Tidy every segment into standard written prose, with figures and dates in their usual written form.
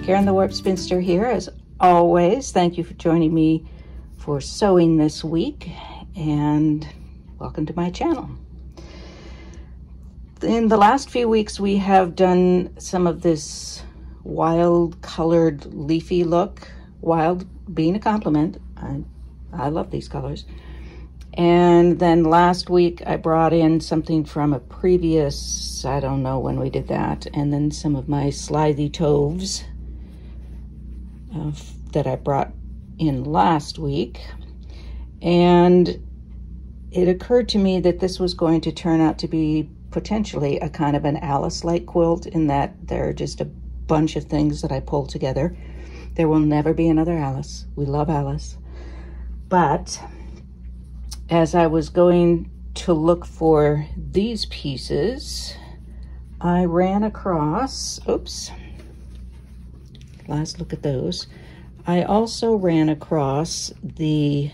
Karen the Warp Spinster here, as always. Thank you for joining me for sewing this week, and welcome to my channel. In the last few weeks, we have done some of this wild colored leafy look. Wild being a compliment. I love these colors. And then last week I brought in something from a previous, I don't know when we did that, and then some of my slithy toves that I brought in last week. And it occurred to me that this was going to turn out to be potentially a kind of an Alice-like quilt, in that there are just a bunch of things that I pulled together. There will never be another Alice. We love Alice. But as I was going to look for these pieces, I ran across, oops, last look at those. I also ran across the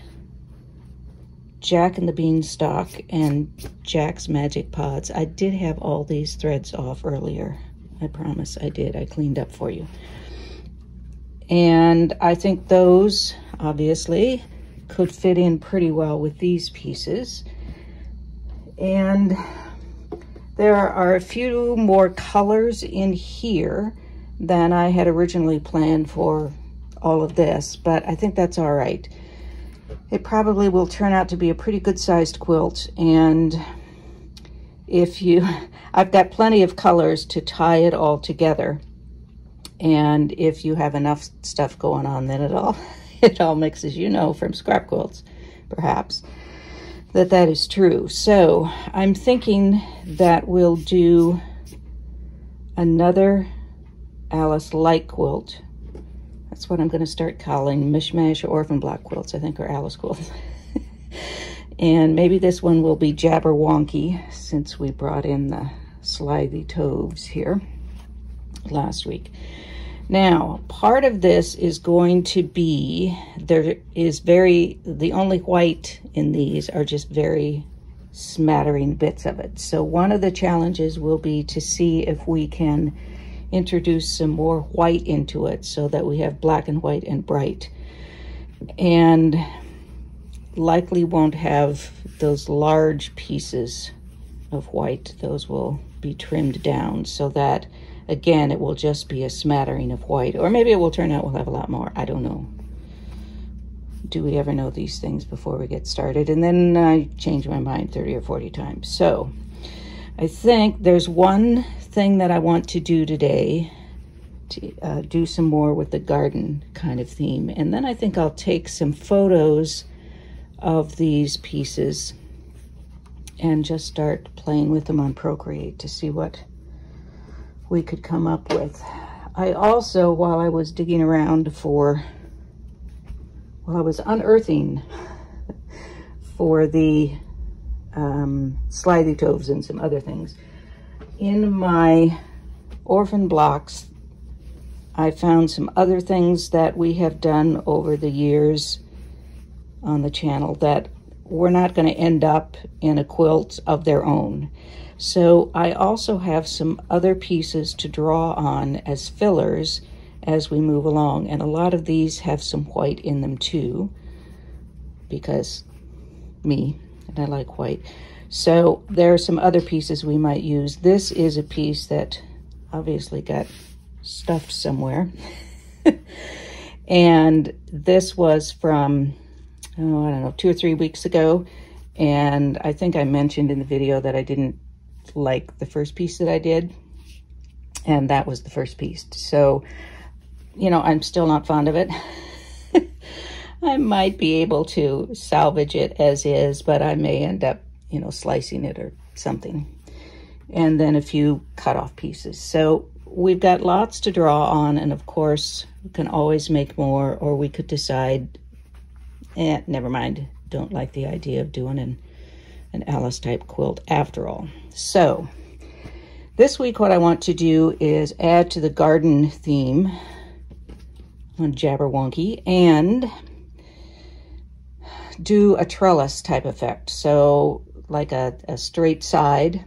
Jack and the Beanstalk and Jack's Magic Pods. I did have all these threads off earlier. I promise I did. I cleaned up for you. And I think those, obviously, could fit in pretty well with these pieces. And there are a few more colors in here than I had originally planned for all of this, but I think that's all right. It probably will turn out to be a pretty good sized quilt, and I've got plenty of colors to tie it all together. And if you have enough stuff going on, then it all mixes, you know, from scrap quilts, perhaps, that is true. So I'm thinking that we'll do another Alice-like quilt. That's what I'm going to start calling mishmash or orphan block quilts, I think, or Alice quilts. And maybe this one will be Jabberwonky, since we brought in the slithy toves here last week. Now, part of this is going to be, the only white in these are just very smattering bits of it. So one of the challenges will be to see if we can introduce some more white into it so that we have black and white and bright. And likely won't have those large pieces of white. Those will be trimmed down so that, again, it will just be a smattering of white. Or maybe it will turn out we'll have a lot more. I don't know. Do we ever know these things before we get started? And then I change my mind 30 or 40 times. So I think there's one thing that I want to do today, to do some more with the garden kind of theme. And then I think I'll take some photos of these pieces and just start playing with them on Procreate to see what we could come up with. I also, while I was digging around while I was unearthing for the slithy toves and some other things, in my orphan blocks, I found some other things that we have done over the years on the channel that were not going to end up in a quilt of their own. So I also have some other pieces to draw on as fillers as we move along. And a lot of these have some white in them too, because me, and I like white. So there are some other pieces we might use. This is a piece that obviously got stuffed somewhere. And this was from, oh, I don't know, 2 or 3 weeks ago. And I think I mentioned in the video that I didn't like the first piece that I did. And that was the first piece. So, you know, I'm still not fond of it. I might be able to salvage it as is, but I may end up, you know, slicing it or something. And then a few cut off pieces. So we've got lots to draw on. And of course, we can always make more, or we could decide, never mind, don't like the idea of doing an Alice type quilt after all. So this week what I want to do is add to the garden theme on Jabberwonky and do a trellis type effect. So like a straight side,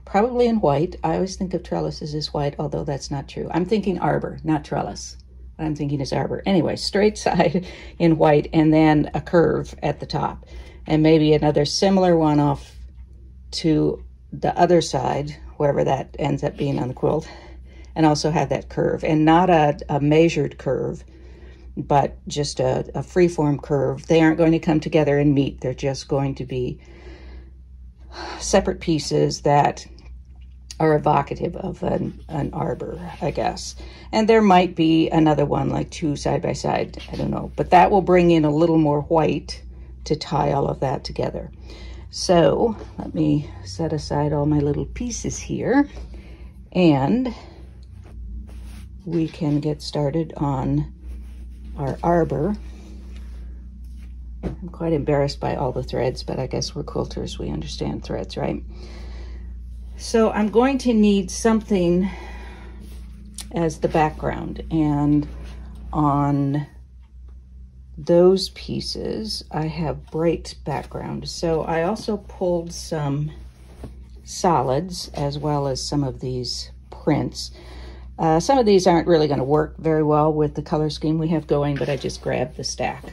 probably in white. I always think of trellises as white, although that's not true. I'm thinking arbor, not trellis. I'm thinking is arbor. Anyway, straight side in white, and then a curve at the top, and maybe another similar one off to the other side, wherever that ends up being on the quilt, and also have that curve, and not a measured curve, but just a freeform curve. They aren't going to come together and meet. They're just going to be separate pieces that are evocative of an arbor, I guess. And there might be another one, like two side by side, I don't know. But that will bring in a little more white to tie all of that together. So let me set aside all my little pieces here, and we can get started on our arbor. I'm quite embarrassed by all the threads, but I guess we're quilters, we understand threads, right? So I'm going to need something as the background, and on those pieces I have bright background. So I also pulled some solids as well as some of these prints. Some of these aren't really going to work very well with the color scheme we have going, but I just grabbed the stack.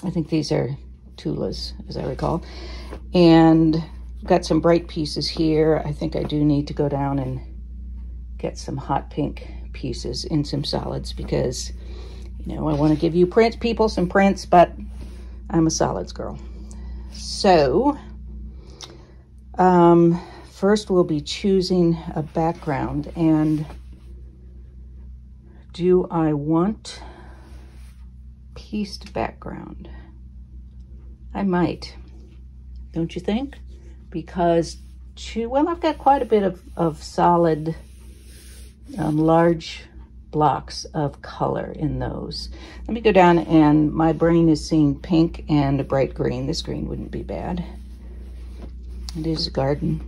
I think these are Tula's, as I recall. And got some bright pieces here. I think I do need to go down and get some hot pink pieces in some solids, because, you know, I want to give you people some prints, but I'm a solids girl. So first we'll be choosing a background, and do I want pieced background? I might, don't you think? Because, well, I've got quite a bit of solid, large blocks of color in those. Let me go down, and my brain is seeing pink and a bright green. This green wouldn't be bad. It is a garden.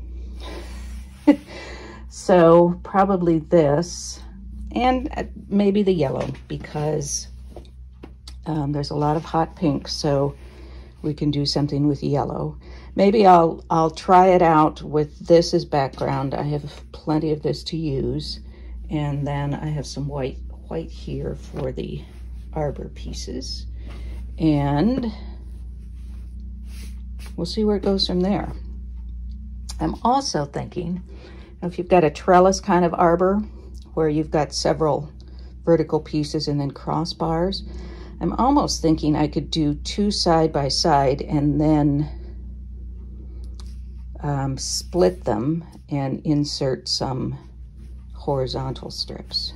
So probably this, and maybe the yellow, because there's a lot of hot pink, so we can do something with yellow. Maybe I'll try it out with this as background. I have plenty of this to use, and then I have some white here for the arbor pieces, and we'll see where it goes from there. I'm also thinking, if you've got a trellis kind of arbor where you've got several vertical pieces and then crossbars, I'm almost thinking I could do two side by side and then split them and insert some horizontal strips.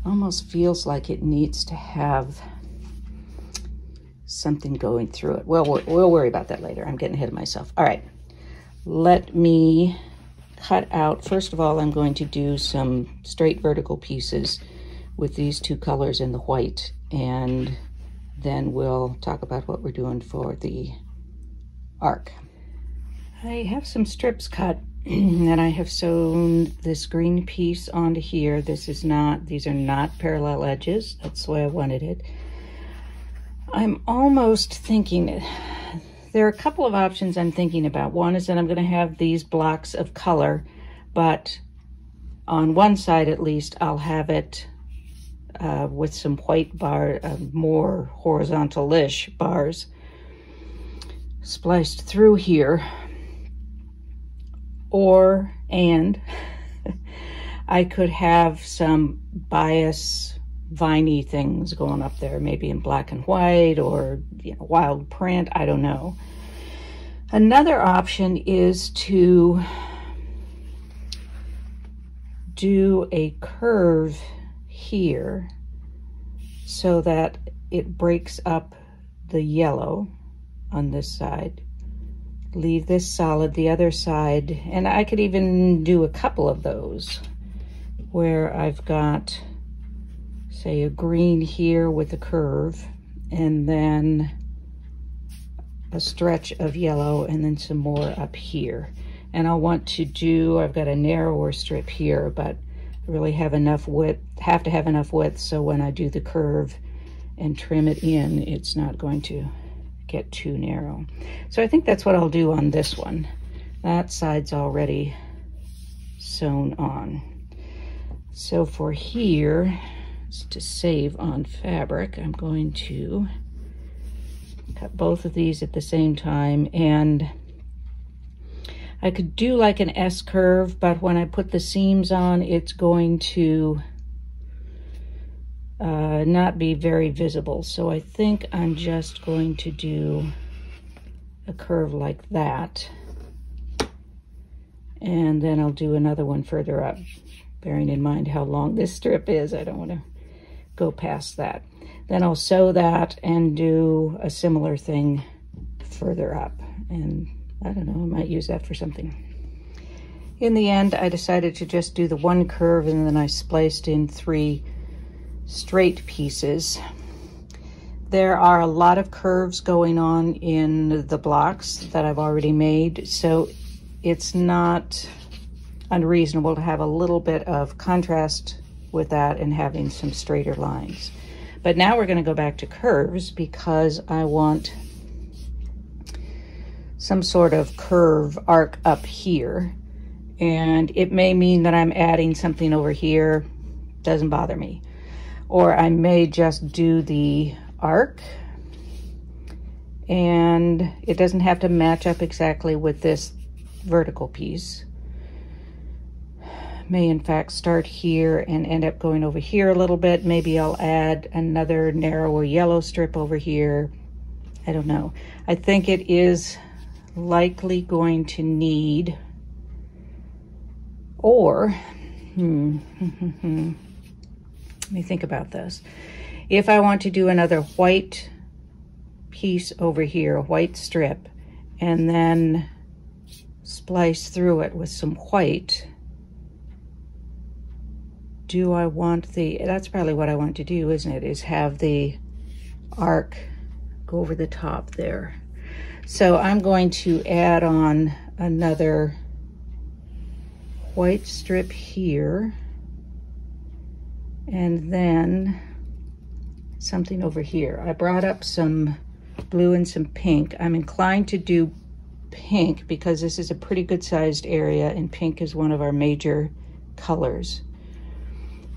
Almost feels like it needs to have something going through it. Well, we'll worry about that later. I'm getting ahead of myself. All right, let me cut out. First of all, I'm going to do some straight vertical pieces with these two colors in the white, and then we'll talk about what we're doing for the arc. I have some strips cut, and I have sewn this green piece onto here. These are not parallel edges. That's the way I wanted it. I'm almost thinking, there are a couple of options I'm thinking about. One is that I'm going to have these blocks of color, but on one side at least, I'll have it with some white bar, more horizontal-ish bars spliced through here. And I could have some bias viney things going up there, maybe in black and white, or, you know, wild print, I don't know. Another option is to do a curve here so that it breaks up the yellow on this side. Leave this solid, the other side, and I could even do a couple of those where I've got, say, a green here with a curve, and then a stretch of yellow, and then some more up here. And I'll want to do, I've got a narrower strip here, but I really have enough width, have to have enough width, so when I do the curve and trim it in, it's not going to get too narrow. So I think that's what I'll do on this one. That side's already sewn on. So for here, to save on fabric, I'm going to cut both of these at the same time, and I could do like an S curve, but when I put the seams on, it's going to not be very visible. So I think I'm just going to do a curve like that. And then I'll do another one further up, bearing in mind how long this strip is. I don't want to go past that. Then I'll sew that and do a similar thing further up. And I don't know, I might use that for something. In the end, I decided to just do the one curve, and then I spliced in 3 straight pieces. There are a lot of curves going on in the blocks that I've already made, so it's not unreasonable to have a little bit of contrast with that and having some straighter lines. But now we're going to go back to curves because I want some sort of curve arc up here. And it may mean that I'm adding something over here, doesn't bother me. Or I may just do the arc, and it doesn't have to match up exactly with this vertical piece. May in fact start here and end up going over here a little bit. Maybe I'll add another narrower yellow strip over here. I don't know. I think it is likely going to need, or let me think about this. If I want to do another white piece over here, a white strip, and then splice through it with some white, do I want the, that's probably what I want to do, isn't it, is have the arc go over the top there. So I'm going to add on another white strip here, and then something over here. I brought up some blue and some pink. I'm inclined to do pink because this is a pretty good sized area, and pink is one of our major colors.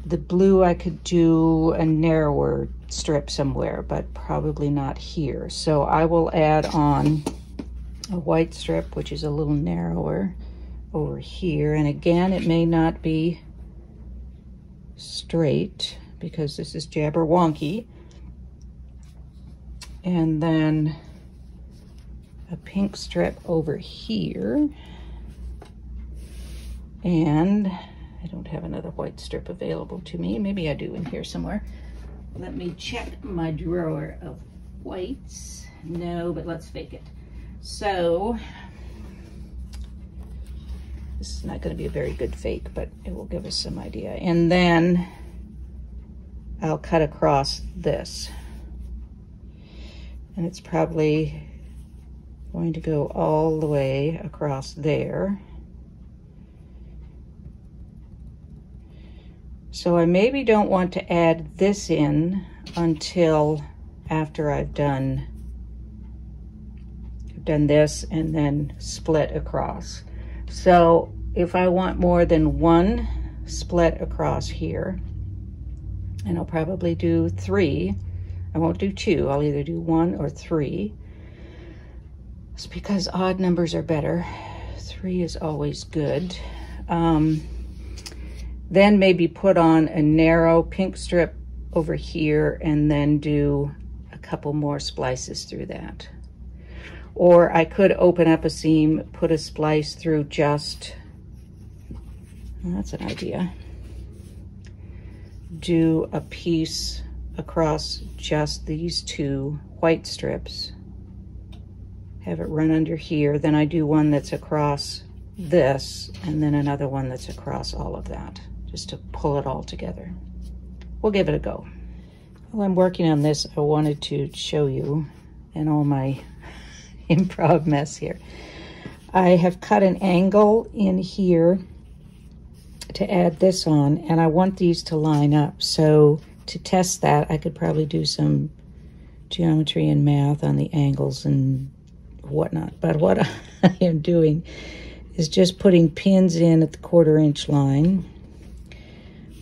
The blue, I could do a narrower strip somewhere, but probably not here. So I will add on a white strip, which is a little narrower, over here. And again, it may not be straight because this is Jabberwonky. And then a pink strip over here. And I don't have another white strip available to me. Maybe I do in here somewhere. Let me check my drawer of whites. No, but let's fake it. So this is not going to be a very good fake, but it will give us some idea. And then I'll cut across this. And it's probably going to go all the way across there. So I maybe don't want to add this in until after I've done this and then split across. So if I want more than one split across here, and I'll probably do 3, I won't do 2, I'll either do 1 or 3. It's because odd numbers are better. 3 is always good. Then maybe put on a narrow pink strip over here and then do a couple more splices through that. Or I could open up a seam, put a splice through just, well, that's an idea. Do a piece across just these 2 white strips. Have it run under here. Then I do one that's across this, and then another one that's across all of that, just to pull it all together. We'll give it a go. While I'm working on this, I wanted to show you, and all my improv mess here, I have cut an angle in here to add this on, and I want these to line up. So to test that, I could probably do some geometry and math on the angles and whatnot. But what I am doing is just putting pins in at the 1/4 inch line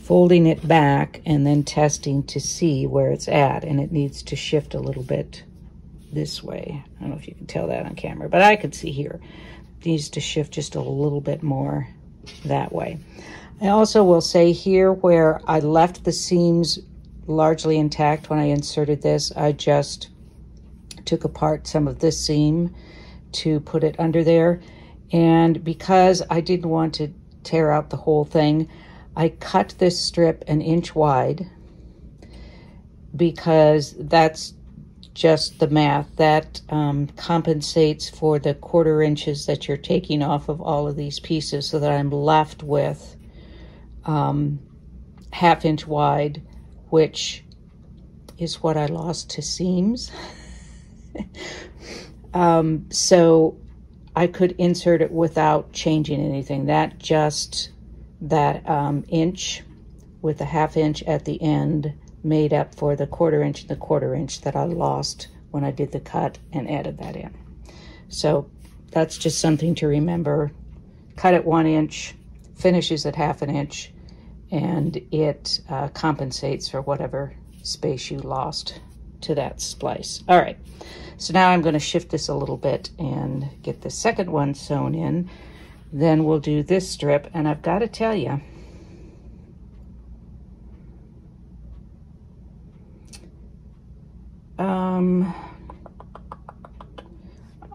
folding it back and then testing to see where it's at, and it needs to shift a little bit this way. I don't know if you can tell that on camera, but I could see here. It needs to shift just a little bit more that way. I also will say here where I left the seams largely intact when I inserted this, I just took apart some of this seam to put it under there. And because I didn't want to tear out the whole thing, I cut this strip 1 inch wide, because that's just the math. That compensates for the 1/4 inches that you're taking off of all of these pieces, so that I'm left with 1/2 inch wide, which is what I lost to seams. So I could insert it without changing anything. That inch with a 1/2 inch at the end made up for the 1/4 inch and the 1/4 inch that I lost when I did the cut and added that in. So that's just something to remember. Cut at 1 inch, finishes at 1/2 inch, and it compensates for whatever space you lost to that splice. All right, so now I'm going to shift this a little bit and get the second one sewn in. Then we'll do this strip, and I've got to tell you,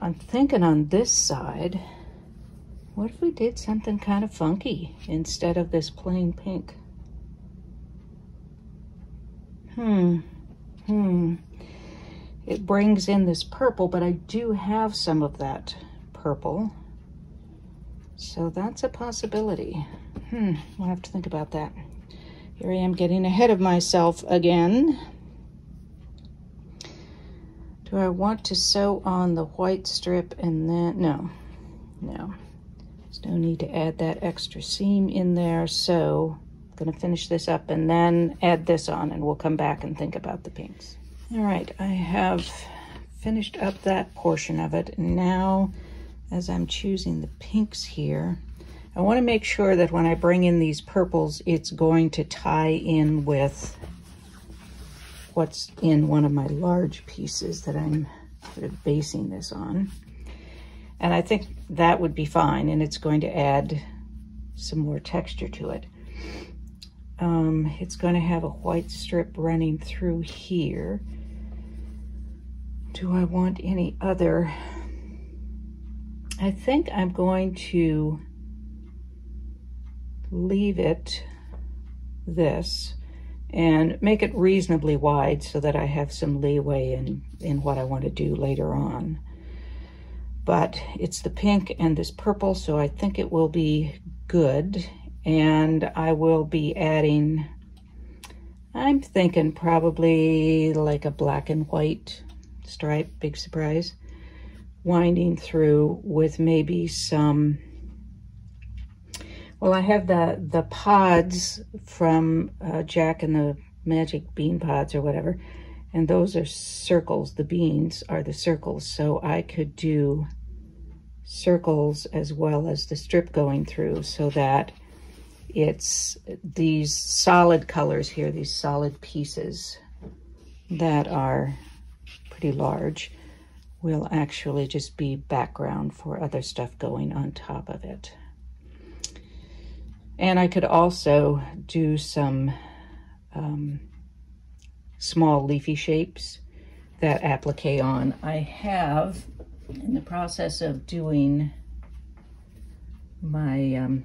I'm thinking on this side, what if we did something kind of funky instead of this plain pink? It brings in this purple, but I do have some of that purple. So that's a possibility. We'll have to think about that. Here I am getting ahead of myself again. Do I want to sew on the white strip and then, no. There's no need to add that extra seam in there. So I'm gonna finish this up and then add this on, and we'll come back and think about the pinks. All right, I have finished up that portion of it. And now, as I'm choosing the pinks here, I want to make sure that when I bring in these purples, it's going to tie in with what's in one of my large pieces that I'm sort of basing this on. And I think that would be fine, and it's going to add some more texture to it. It's going to have a white strip running through here. Do I want any other? I think I'm going to leave it this and make it reasonably wide so that I have some leeway in what I want to do later on. But it's the pink and this purple, so I think it will be good. And I will be adding, I'm thinking probably like a black and white stripe, big surprise, winding through with maybe some, well, I have the pods from Jack and the Magic Bean Pods or whatever, and those are circles. The beans are the circles, so I could do circles as well as the strip going through, so that it's these solid colors here, these solid pieces that are pretty large, will actually just be background for other stuff going on top of it. And I could also do some small leafy shapes that applique on. I have, in the process of doing my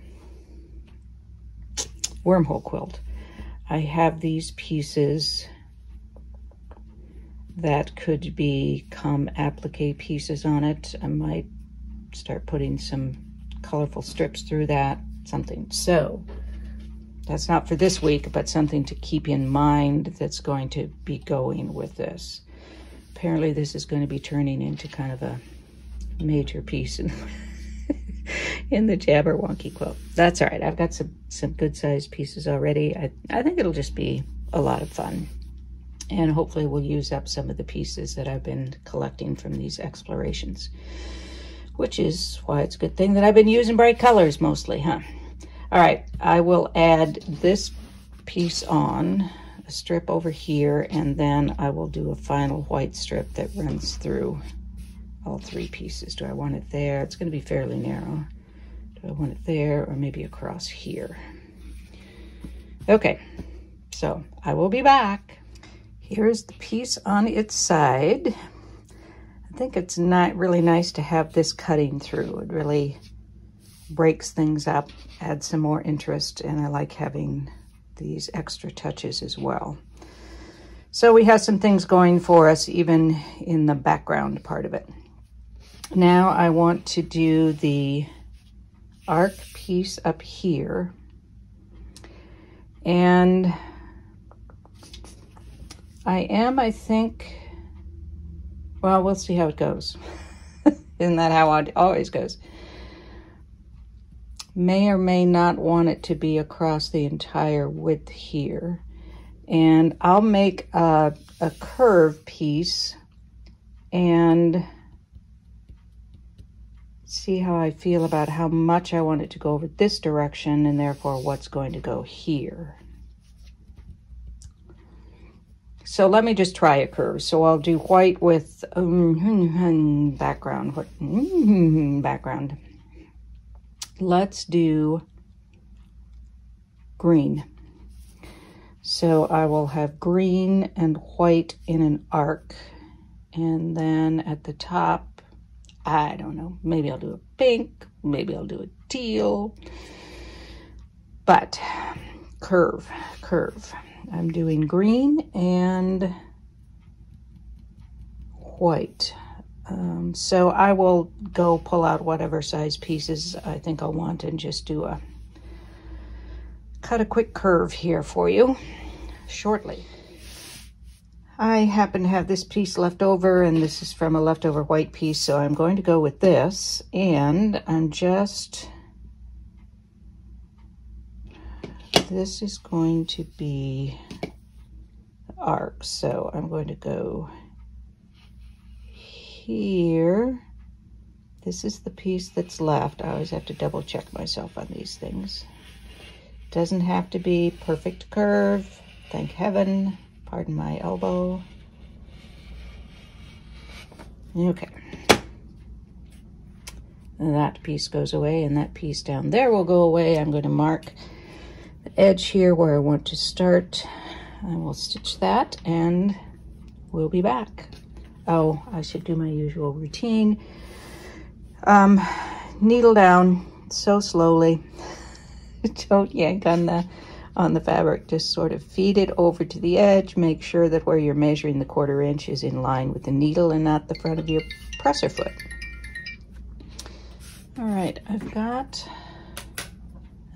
wormhole quilt, I have these pieces that could become applique pieces on it. I might start putting some colorful strips through that, something. So that's not for this week, but something to keep in mind that's going to be going with this. Apparently this is going to be turning into kind of a major piece in the Jabberwocky quilt. That's all right. I've got some good sized pieces already. I think it'll just be a lot of fun. And hopefully we'll use up some of the pieces that I've been collecting from these explorations, which is why it's a good thing that I've been using bright colors mostly, huh? All right, I will add this piece on, a strip over here, and then I will do a final white strip that runs through all 3 pieces. Do I want it there? It's going to be fairly narrow. Do I want it there or maybe across here? Okay, so I will be back. Here's the piece on its side. I think it's not really nice to have this cutting through. It really breaks things up, adds some more interest, and I like having these extra touches as well. So we have some things going for us even in the background part of it. Now I want to do the arc piece up here, and I think, well, we'll see how it goes. Isn't that how it always goes? May or may not want it to be across the entire width here. And I'll make a curve piece and see how I feel about how much I want it to go over this direction and therefore what's going to go here. So let me just try a curve. So I'll do white with background. Background. Let's do green. So I will have green and white in an arc. And then at the top, I don't know, maybe I'll do a pink, maybe I'll do a teal. But curve. I'm doing green and white. So I will go pull out whatever size pieces I think I'll want and just do cut a quick curve here for you shortly. I happen to have this piece left over, and this is from a leftover white piece, so I'm going to go with this, and this is going to be the arc, so I'm going to go here. This is the piece that's left. I always have to double check myself on these things. Doesn't have to be perfect curve, thank heaven. Pardon my elbow. Okay. And that piece goes away, and that piece down there will go away. I'm going to mark the edge here where I want to start. I will stitch that, and we'll be back. Oh, I should do my usual routine. Needle down so slowly. Don't yank on the fabric. Just sort of feed it over to the edge. Make sure that where you're measuring the 1/4 inch is in line with the needle and not the front of your presser foot. All right, I've got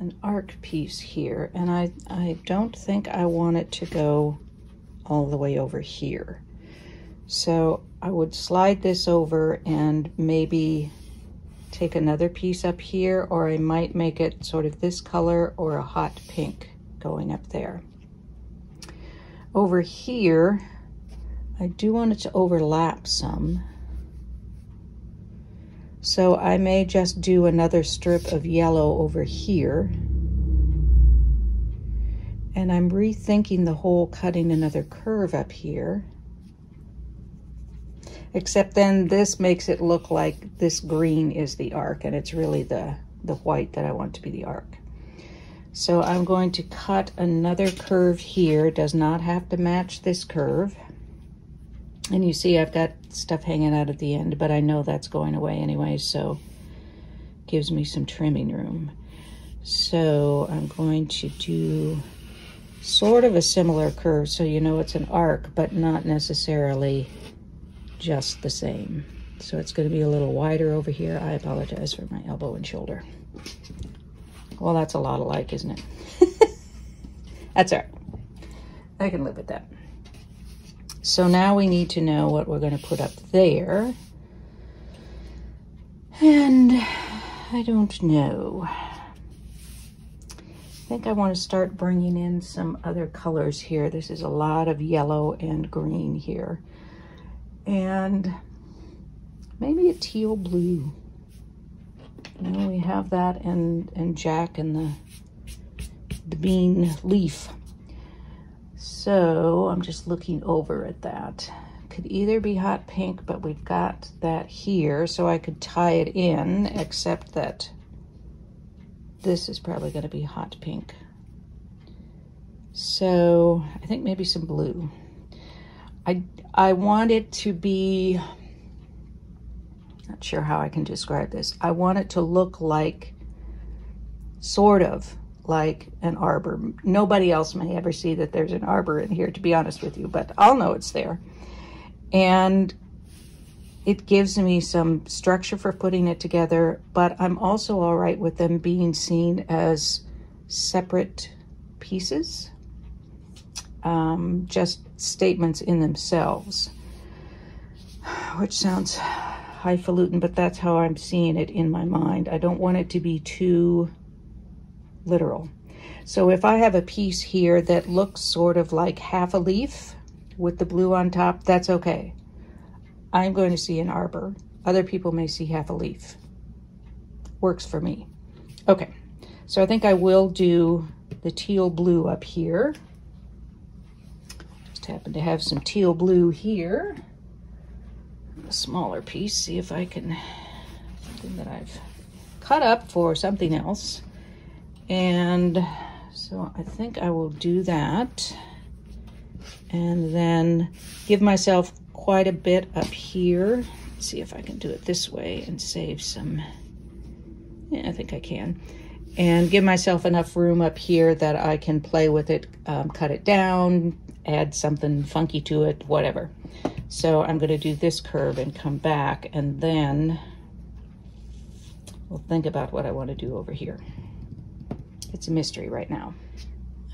an arc piece here, and I don't think I want it to go all the way over here. So I would slide this over and maybe take another piece up here, or I might make it sort of this color or a hot pink going up there. Over here, I do want it to overlap some. So I may just do another strip of yellow over here. And I'm rethinking the whole cutting another curve up here. Except then this makes it look like this green is the arc, and it's really the white that I want to be the arc. So I'm going to cut another curve here. It does not have to match this curve. And you see I've got stuff hanging out at the end, but I know that's going away anyway, so gives me some trimming room. So I'm going to do sort of a similar curve, so you know it's an arc, but not necessarily just the same. So it's going to be a little wider over here. I apologize for my elbow and shoulder. Well, that's a lot alike, isn't it? That's all right. I can live with that. So now we need to know what we're going to put up there. And I don't know. I think I want to start bringing in some other colors here. This is a lot of yellow and green here. And maybe a teal blue. You know, we have that and Jack and the bean leaf. So I'm just looking over at that. Could either be hot pink, but we've got that here, so I could tie it in, except that this is probably going to be hot pink. So I think maybe some blue. I want it to be, not sure how I can describe this. I want it to look like, sort of like an arbor. Nobody else may ever see that there's an arbor in here, to be honest with you, but I'll know it's there. And it gives me some structure for putting it together, but I'm also all right with them being seen as separate pieces, just statements in themselves, which sounds highfalutin, but that's how I'm seeing it in my mind. I don't want it to be too literal. So if I have a piece here that looks sort of like half a leaf with the blue on top, that's okay. I'm going to see an arbor. Other people may see half a leaf. Works for me. Okay, so I think I will do the teal blue up here. Just happen to have some teal blue here. A smaller piece, see if I can, something that I've cut up for something else. And so I think I will do that. And then give myself quite a bit up here. Let's see if I can do it this way and save some. Yeah, I think I can. And give myself enough room up here that I can play with it, cut it down, add something funky to it, whatever. So I'm going to do this curve and come back, and then we'll think about what I want to do over here. It's a mystery right now.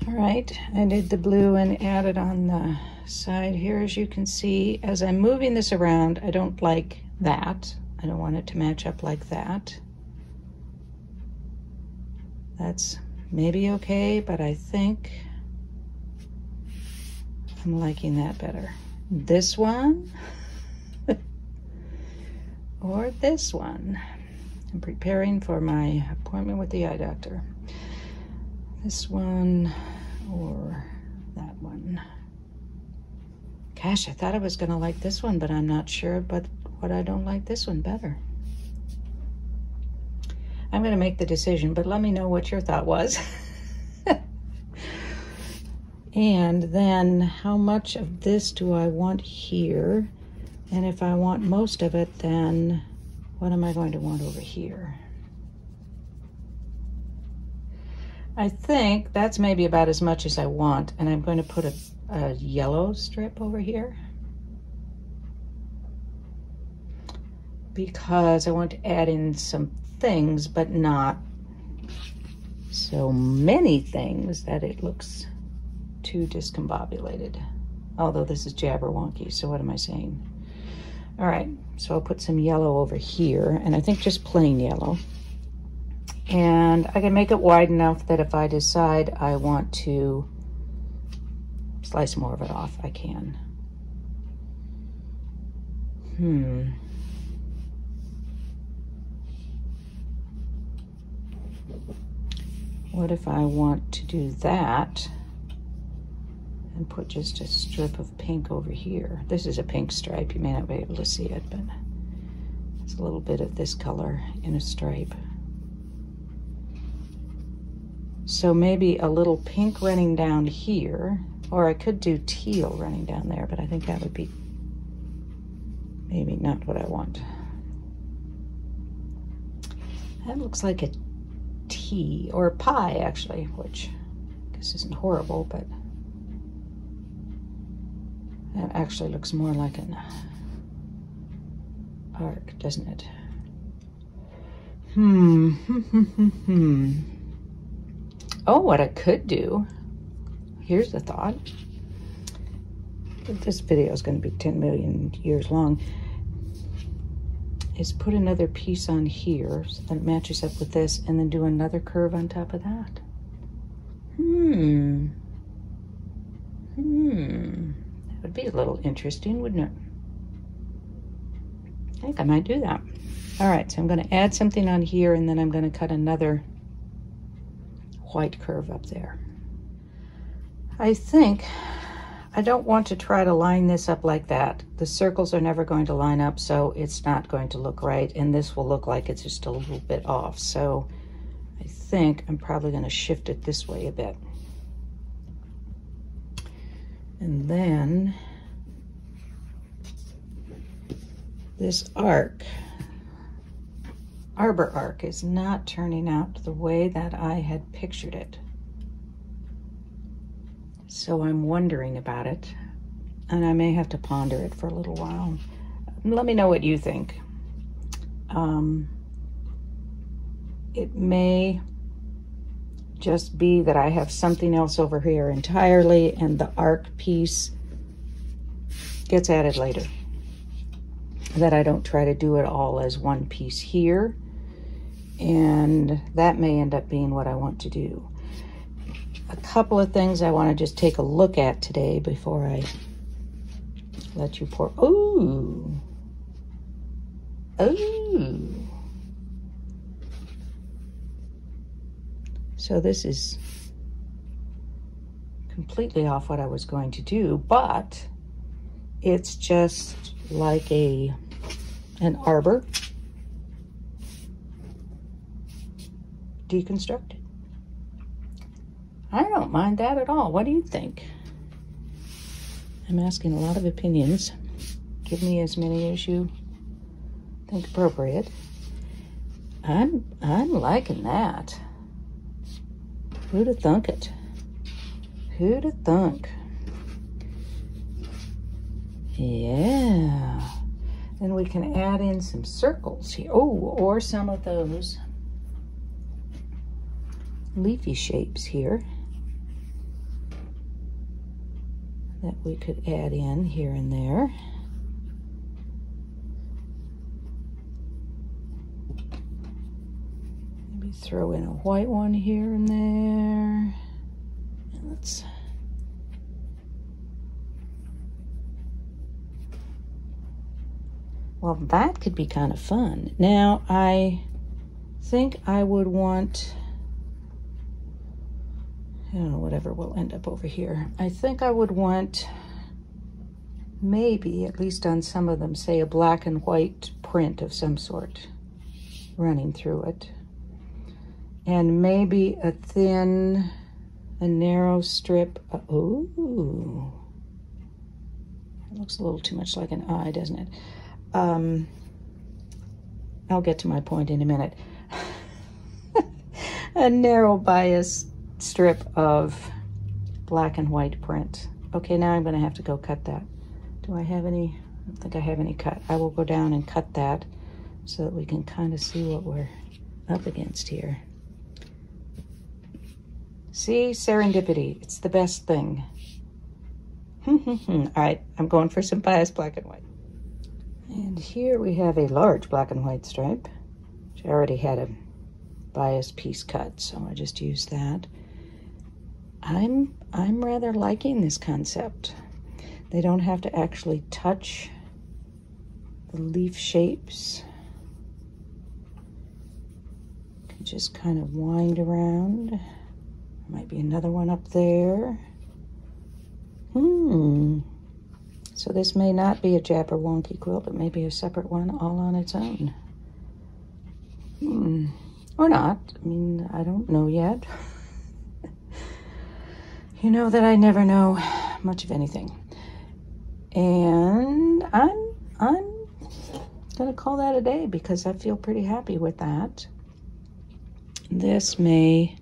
All right, I did the blue and added on the side here, as you can see. As I'm moving this around, I don't like that. I don't want it to match up like that. That's maybe okay, but I think I'm liking that better. This one or this one. I'm preparing for my appointment with the eye doctor. This one or that one. Gosh, I thought I was gonna like this one, but I'm not sure but what I don't like this one better. I'm gonna make the decision, but let me know what your thought was. And then how much of this do I want here? And if I want most of it, then what am I going to want over here? I think that's maybe about as much as I want, and I'm going to put a yellow strip over here because I want to add in some things, but not so many things that it looks too discombobulated. Although this is jabberwonky, so what am I saying? All right, so I'll put some yellow over here, and I think just plain yellow. And I can make it wide enough that if I decide I want to slice more of it off, I can. What if I want to do that and put just a strip of pink over here? This is a pink stripe. You may not be able to see it, but it's a little bit of this color in a stripe. So maybe a little pink running down here, or I could do teal running down there, but I think that would be maybe not what I want. That looks like a T, or a pie actually, which I guess isn't horrible, but that actually looks more like an arc, doesn't it? Oh, what I could do, here's the thought. This video is going to be 10 million years long. Is put another piece on here so that it matches up with this, and then do another curve on top of that. That would be a little interesting, wouldn't it? I think I might do that. All right, so I'm going to add something on here, and then I'm going to cut another white curve up there. I think I don't want to try to line this up like that. The circles are never going to line up, so it's not going to look right, and this will look like it's just a little bit off. So I think I'm probably going to shift it this way a bit. And then this arc, arbor arc, is not turning out the way that I had pictured it. So I'm wondering about it, and I may have to ponder it for a little while. Let me know what you think. It may just be that I have something else over here entirely, and the arc piece gets added later. That I don't try to do it all as one piece here, and that may end up being what I want to do. A couple of things I want to just take a look at today before I let you pour. Ooh. Ooh. So this is completely off what I was going to do, but it's just like an arbor deconstructed. I don't mind that at all. What do you think? I'm asking a lot of opinions. Give me as many as you think appropriate. I'm liking that. Who'd have thunk it? Who'd have thunk? Yeah. Then we can add in some circles here. Oh, or some of those leafy shapes here that we could add in here and there. Maybe throw in a white one here and there. And let's well, that could be kind of fun. Now, I think I would want, I don't know, whatever will end up over here. I think I would want maybe, at least on some of them, say a black and white print of some sort running through it. And maybe a thin, a narrow strip. Ooh. It looks a little too much like an eye, doesn't it? I'll get to my point in a minute. A narrow bias strip of black and white print. Okay, now I'm going to have to go cut that. Do I have any? I don't think I have any cut. I will go down and cut that so that we can kind of see what we're up against here. See, serendipity. It's the best thing. All right, I'm going for some bias black and white. And here we have a large black and white stripe, which I already had a bias piece cut, so I just used that. I'm rather liking this concept. They don't have to actually touch the leaf shapes. You can just kind of wind around. There might be another one up there. So this may not be a Jabberwocky quilt, but maybe a separate one all on its own. Or not. I mean, I don't know yet. You know that I never know much of anything. And I'm gonna call that a day because I feel pretty happy with that. This may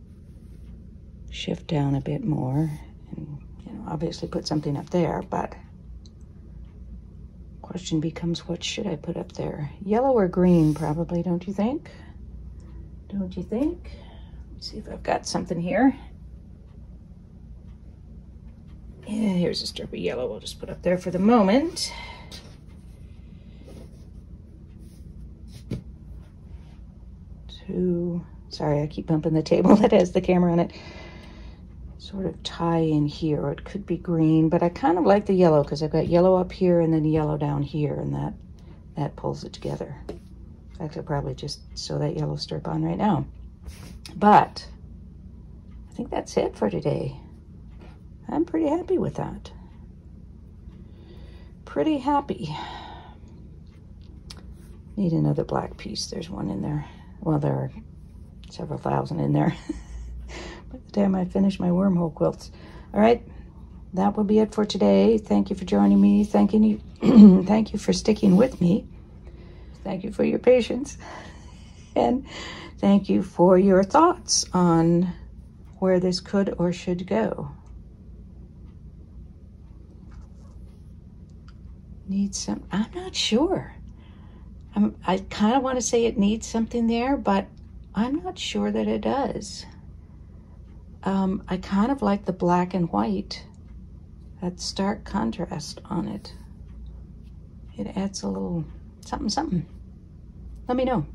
shift down a bit more and, you know, obviously put something up there, but question becomes, what should I put up there? Yellow or green, probably, don't you think? Don't you think? Let's see if I've got something here. Yeah, here's a strip of yellow we'll just put up there for the moment. Sorry, I keep bumping the table that has the camera on it. Sort of tie in here, or it could be green, but I kind of like the yellow because I've got yellow up here and then yellow down here, and that pulls it together. In fact, I'll probably just sew that yellow strip on right now. But I think that's it for today. I'm pretty happy with that. pretty happy. Need another black piece. There's one in there. Well, there are several thousand in there by the time I finish my wormhole quilts. All right, that will be it for today. Thank you for joining me. Thank you for sticking with me. Thank you for your patience. And thank you for your thoughts on where this could or should go. Needs some, I'm not sure. I kind of want to say it needs something there, but I'm not sure that it does. I kind of like the black and white, that stark contrast on it. It adds a little something, something. Let me know.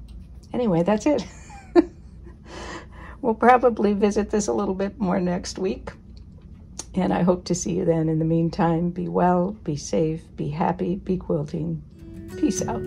Anyway, that's it. We'll probably visit this a little bit more next week. And I hope to see you then. In the meantime, be well, be safe, be happy, be quilting. Peace out.